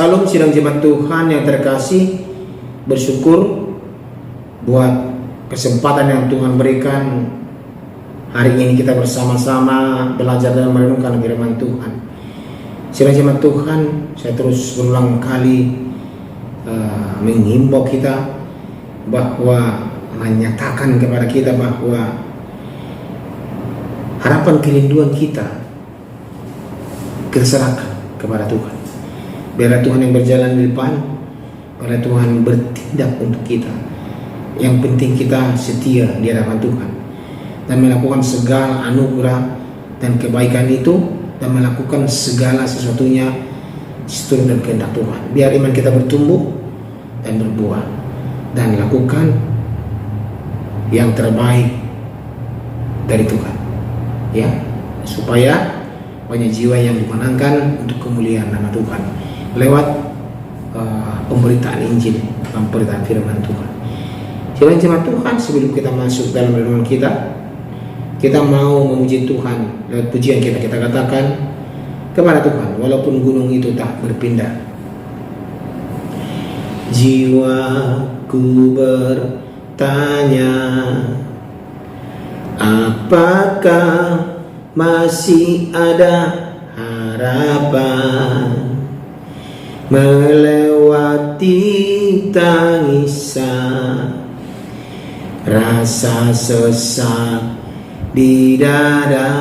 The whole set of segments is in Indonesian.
Salam sidang jemaat Tuhan yang terkasih, bersyukur buat kesempatan yang Tuhan berikan. Hari ini kita bersama-sama belajar dan merenungkan firman Tuhan. Sidang jemaat Tuhan, saya terus berulang kali menghimbau kita bahwa menyatakan kepada kita bahwa harapan kerinduan kita serahkan kepada Tuhan. Biarlah Tuhan yang berjalan di depan, biarlah Tuhan bertindak untuk kita. Yang penting kita setia di hadapan Tuhan dan melakukan segala anugerah dan kebaikan itu, dan melakukan segala sesuatunya seturut dan kehendak Tuhan. Biar iman kita bertumbuh dan berbuah, dan lakukan yang terbaik dari Tuhan, ya, supaya banyak jiwa yang dimenangkan untuk kemuliaan nama Tuhan lewat pemberitaan Injil, pemberitaan firman Tuhan. Sidang jemaat Tuhan, sebelum kita masuk dalam renungan kita mau memuji Tuhan lewat pujian kita katakan kepada Tuhan, walaupun gunung itu tak berpindah. Jiwaku bertanya, apakah masih ada harapan melewati tangisan, rasa sesak di dada.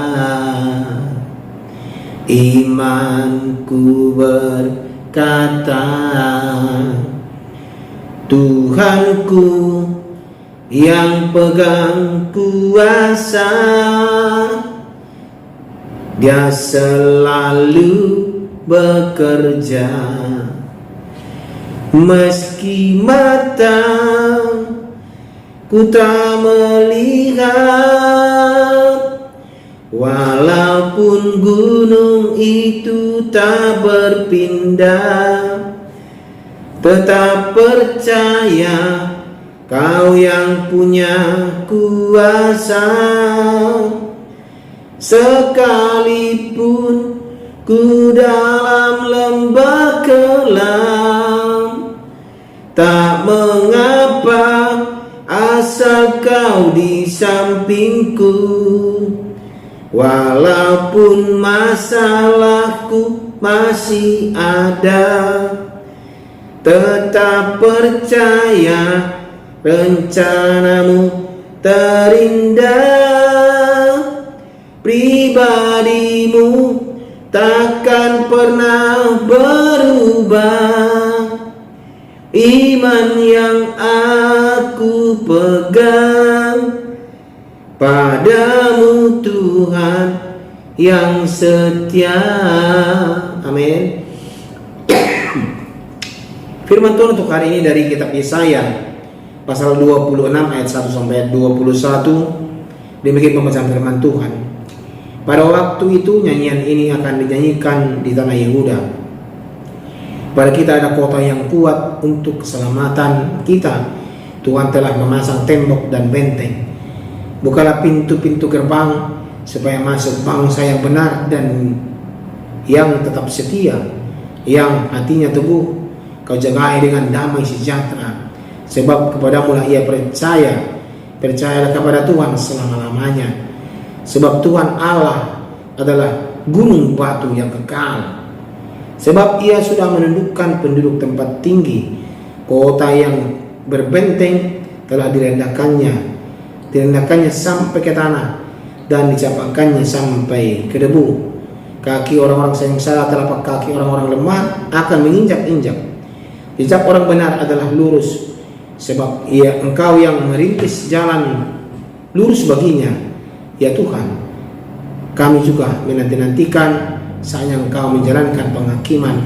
Imanku berkata, Tuhanku yang pegang kuasa, Dia selalu bekerja. Meski mata ku tak melihat, walaupun gunung itu tak berpindah, tetap percaya Kau yang punya kuasa. Sekalipun ku dalam lembah kelam, tak mengapa asal Kau di sampingku. Walaupun masalahku masih ada, tetap percaya rencanamu terindah. Pribadimu takkan pernah berubah. Iman yang aku pegang, padamu Tuhan yang setia. Amin. Firman Tuhan untuk hari ini dari kitab Yesaya pasal 26 ayat 1 sampai 21. Demikian pembacaan firman Tuhan. Pada waktu itu nyanyian ini akan dinyanyikan di tanah Yehuda. Pada kita ada kota yang kuat untuk keselamatan kita. Tuhan telah memasang tembok dan benteng. Bukalah pintu-pintu gerbang supaya masuk bangsa yang benar dan yang tetap setia, yang hatinya teguh. Kau jagai dengan damai sejahtera, sebab kepadamu lah ia percaya. Percayalah kepada Tuhan selama-lamanya, sebab Tuhan Allah adalah gunung batu yang kekal. Sebab ia sudah menundukkan penduduk tempat tinggi, kota yang berbenteng telah direndahkannya sampai ke tanah, dan dicapakannya sampai ke debu. Kaki orang-orang yang salah, telapak kaki orang-orang lemah akan menginjak-injak. Jejak orang benar adalah lurus, sebab Engkau yang merintis jalan lurus baginya. Ya Tuhan, kami juga menanti-nantikan saatnya Engkau menjalankan penghakiman.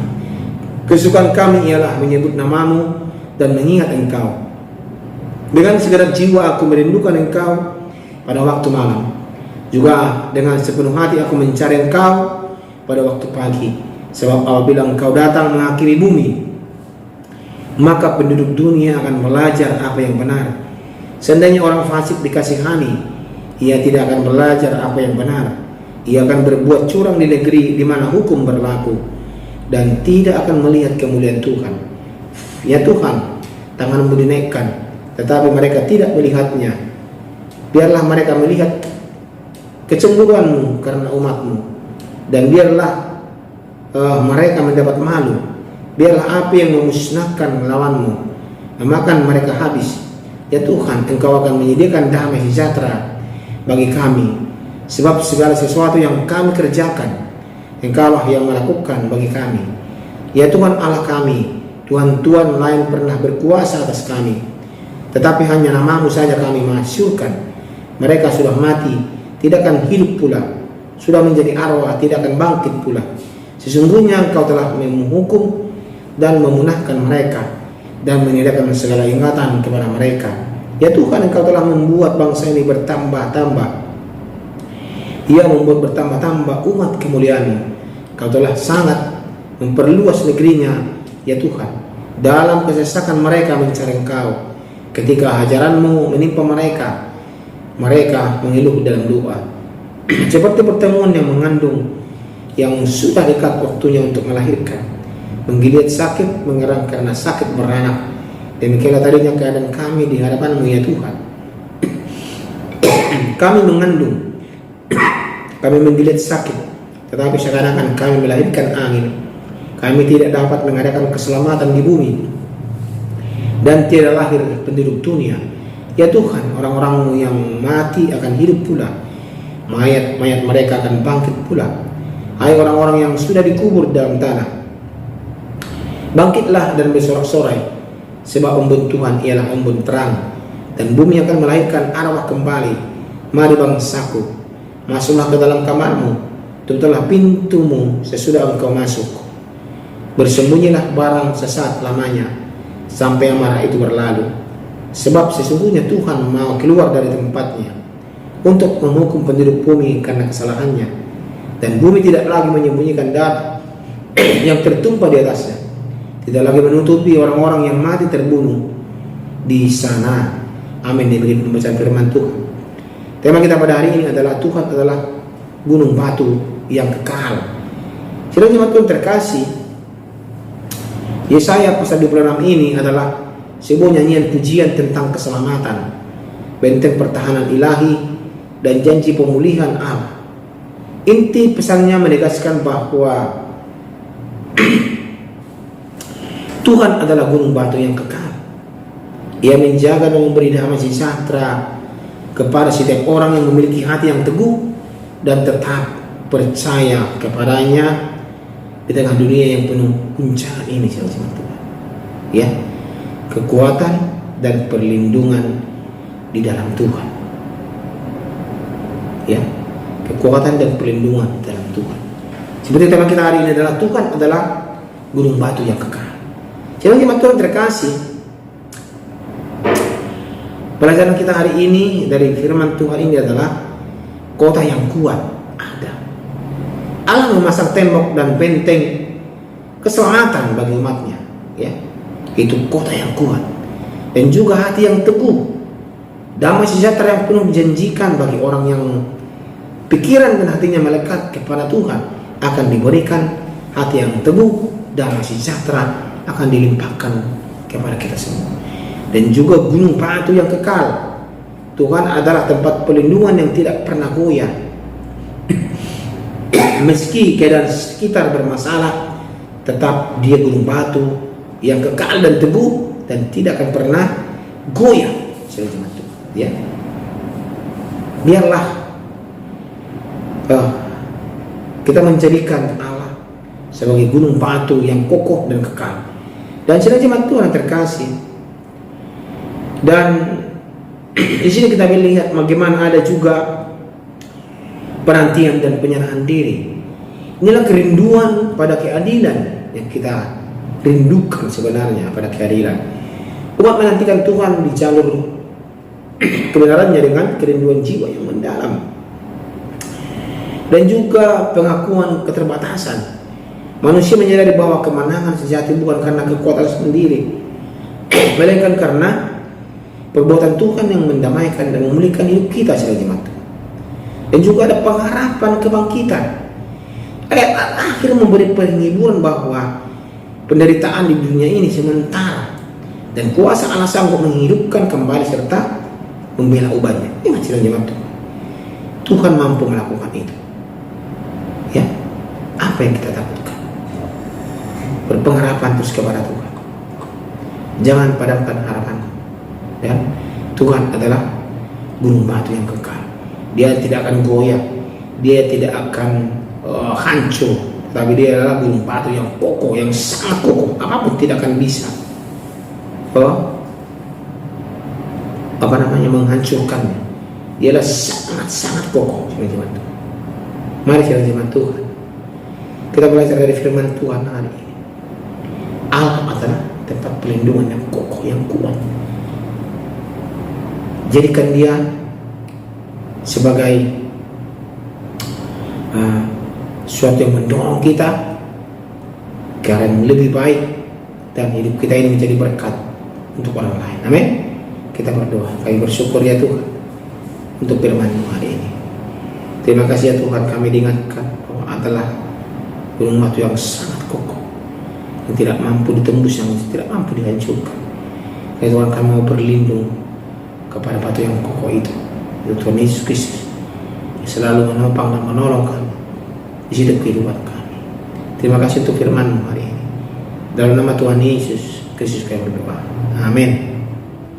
Kesukaan kami ialah menyebut namamu dan mengingat Engkau. Dengan segenap jiwa aku merindukan Engkau pada waktu malam. Juga dengan sepenuh hati aku mencari Engkau pada waktu pagi. Sebab apabila Engkau datang mengakhiri bumi, maka penduduk dunia akan belajar apa yang benar. Seandainya orang fasik dikasihani, ia tidak akan belajar apa yang benar. Ia akan berbuat curang di negeri di mana hukum berlaku. dan tidak akan melihat kemuliaan Tuhan. Ya Tuhan, tangan-Mu dinaikkan, tetapi mereka tidak melihatnya. Biarlah mereka melihat kecemburuan-Mu karena umat-Mu, dan biarlah mereka mendapat malu. Biarlah api yang memusnahkan lawan-Mu memakan mereka habis. Ya Tuhan, Engkau akan menyediakan damai sejahtera bagi kami, sebab segala sesuatu yang kami kerjakan, Engkaulah yang melakukan bagi kami. Ya Tuhan Allah kami, Tuhan-Tuhan lain pernah berkuasa atas kami, tetapi hanya nama-Mu saja kami masyhurkan. Mereka sudah mati, tidak akan hidup pula, sudah menjadi arwah, tidak akan bangkit pula. Sesungguhnya Engkau telah menghukum dan memunahkan mereka, dan menyediakan segala ingatan kepada mereka. Ya Tuhan, Engkau telah membuat bangsa ini bertambah-tambah. Ia membuat bertambah-tambah umat kemuliaan-Mu. Engkau telah sangat memperluas negerinya, ya Tuhan. Dalam kesesakan mereka mencari Engkau. Ketika hajaran-Mu menimpa mereka, mereka mengeluh dalam doa. Seperti pertemuan yang mengandung, yang sudah dekat waktunya untuk melahirkan. Menggigit sakit, mengerang karena sakit beranak. Demikianlah tadinya keadaan kami di hadapan-Mu, ya Tuhan. Kami mengandung, kami menggigit sakit, tetapi seakan-akan kami melahirkan angin. Kami tidak dapat mengadakan keselamatan di bumi, dan tidak lahir penduduk dunia. Ya Tuhan, orang-orang-Mu yang mati akan hidup pula, mayat-mayat mereka akan bangkit pula. Hai orang-orang yang sudah dikubur dalam tanah, bangkitlah dan bersorak-sorai, sebab embun Tuhan ialah embun terang, dan bumi akan melahirkan arwah kembali. Mari bangsaku, masuklah ke dalam kamar-Mu, tutuplah pintu-Mu sesudah engkau masuk. Bersembunyilah barang sesaat lamanya, sampai amarah itu berlalu. Sebab sesungguhnya Tuhan mau keluar dari tempatnya untuk menghukum penduduk bumi karena kesalahannya, dan bumi tidak lagi menyembunyikan darah yang tertumpah di atasnya, tidak lagi menutupi orang-orang yang mati terbunuh di sana. Amin. Demikian pembacaan firman Tuhan. Tema kita pada hari ini adalah Tuhan adalah gunung batu yang kekal. Saudara jemaat Tuhan terkasih, Yesaya pasal 26 ini adalah sebuah nyanyian pujian tentang keselamatan, benteng pertahanan ilahi, dan janji pemulihan Allah. Inti pesannya menegaskan bahwa Tuhan adalah gunung batu yang kekal. Ia menjaga dan memberi damai sejahtera kepada setiap orang yang memiliki hati yang teguh dan tetap percaya kepadanya di tengah dunia yang penuh guncangan ini, saudara Tuhan. Ya, kekuatan dan perlindungan di dalam Tuhan. Ya, kekuatan dan perlindungan di dalam Tuhan. Seperti tema kita hari ini adalah Tuhan adalah gunung batu yang kekal. Saudara jemaat Tuhan terkasih, pelajaran kita hari ini dari firman Tuhan ini adalah kota yang kuat ada. Allah memasang tembok dan benteng keselamatan bagi umatnya, ya. Itu kota yang kuat dan juga hati yang teguh, damai sejahtera yang penuh dijanjikan bagi orang yang pikiran dan hatinya melekat kepada Tuhan. Akan diberikan hati yang teguh, damai sejahtera akan dilimpahkan kepada kita semua. Dan juga gunung batu yang kekal. Tuhan adalah tempat perlindungan yang tidak pernah goyah. Meski keadaan sekitar bermasalah, tetap dia gunung batu yang kekal dan teguh dan tidak akan pernah goyah. Ya, biarlah kita menjadikan Allah sebagai gunung batu yang kokoh dan kekal. Dan saudara jemaat Tuhan yang terkasih, dan di sini kita melihat bagaimana ada juga penantian dan penyerahan diri. Inilah kerinduan pada keadilan yang kita rindukan sebenarnya, pada keadilan. Umat menantikan Tuhan di jalur kebenarannya dengan kerinduan jiwa yang mendalam, dan juga pengakuan keterbatasan. Manusia menyadari bahwa kemenangan sejati bukan karena kekuatan sendiri, melainkan karena perbuatan Tuhan yang mendamaikan dan memulihkan hidup kita sebagai jemaat. Dan juga ada pengharapan kebangkitan. Ayat akhir memberi penghiburan bahwa penderitaan di dunia ini sementara dan kuasa Allah sanggup menghidupkan kembali serta membela umatnya. Ingat sidang jemaat Tuhan. Tuhan mampu melakukan itu. Ya, apa yang kita takutkan? Berpengharapan terus kepada Tuhan. Jangan padamkan harapan. Ya, Tuhan adalah gunung batu yang kekal. Dia tidak akan goyah, dia tidak akan hancur, tapi dia adalah gunung batu yang kokoh, yang sangat kokoh. Apapun tidak akan bisa menghancurkannya. Dia adalah sangat kokoh. Mari kita jemaat Tuhan, kita belajar dari firman Tuhan hari ini. Allah adalah tempat perlindungan yang kokoh, yang kuat. Jadikan dia sebagai sesuatu yang mendorong kita ke arah yang lebih baik, dan hidup kita ini menjadi berkat untuk orang lain. Amin. Kita berdoa. Kami bersyukur ya Tuhan untuk firman-Mu hari ini. Terima kasih ya Tuhan, kami diingatkan bahwa adalah gunung batu yang sangat kokoh, yang tidak mampu ditembus, yang tidak mampu dihancurkan. Ya Tuhan, kami mau berlindung kepada batu yang kokoh itu, Tuhan Yesus Kristus, yang selalu menopang dan menolong kami di hidup kehidupan kami. Terima kasih untuk firman-Mu hari ini. Dalam nama Tuhan Yesus Kristus kami berdoa. Amin.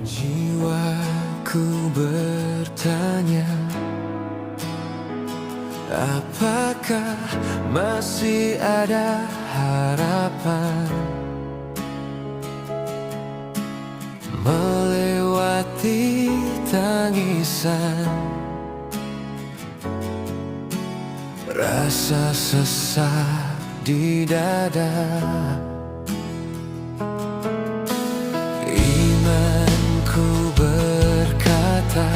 Jiwaku bertanya, apakah masih ada harapan melewati tangisan, rasa sesak di dada? Imanku berkata,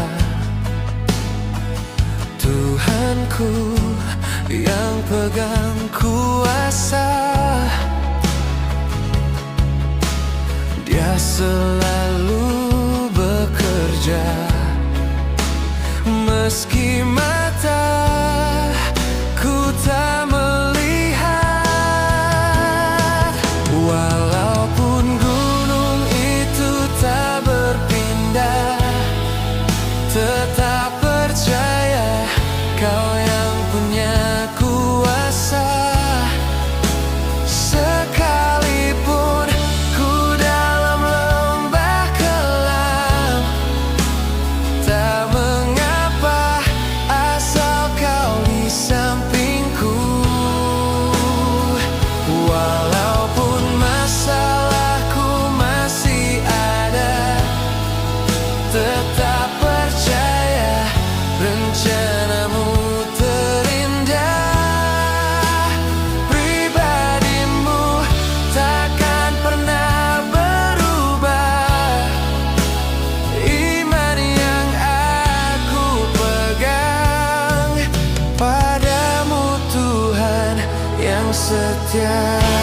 Tuhanku yang pegang kuasa, Dia selalu bekerja meski mataku tak melihat. Walaupun gunung itu tak berpindah, tetap percaya Kau yang punya kuasa. Sekalipun ku dalam lembah kelam, tak mengapa asal Kau di sampingku. Walaupun masalahku masih ada, tetap percaya rencana-Mu terindah. Pribadimu takkan pernah berubah. Iman yang aku pegang padamu, Tuhan yang setia.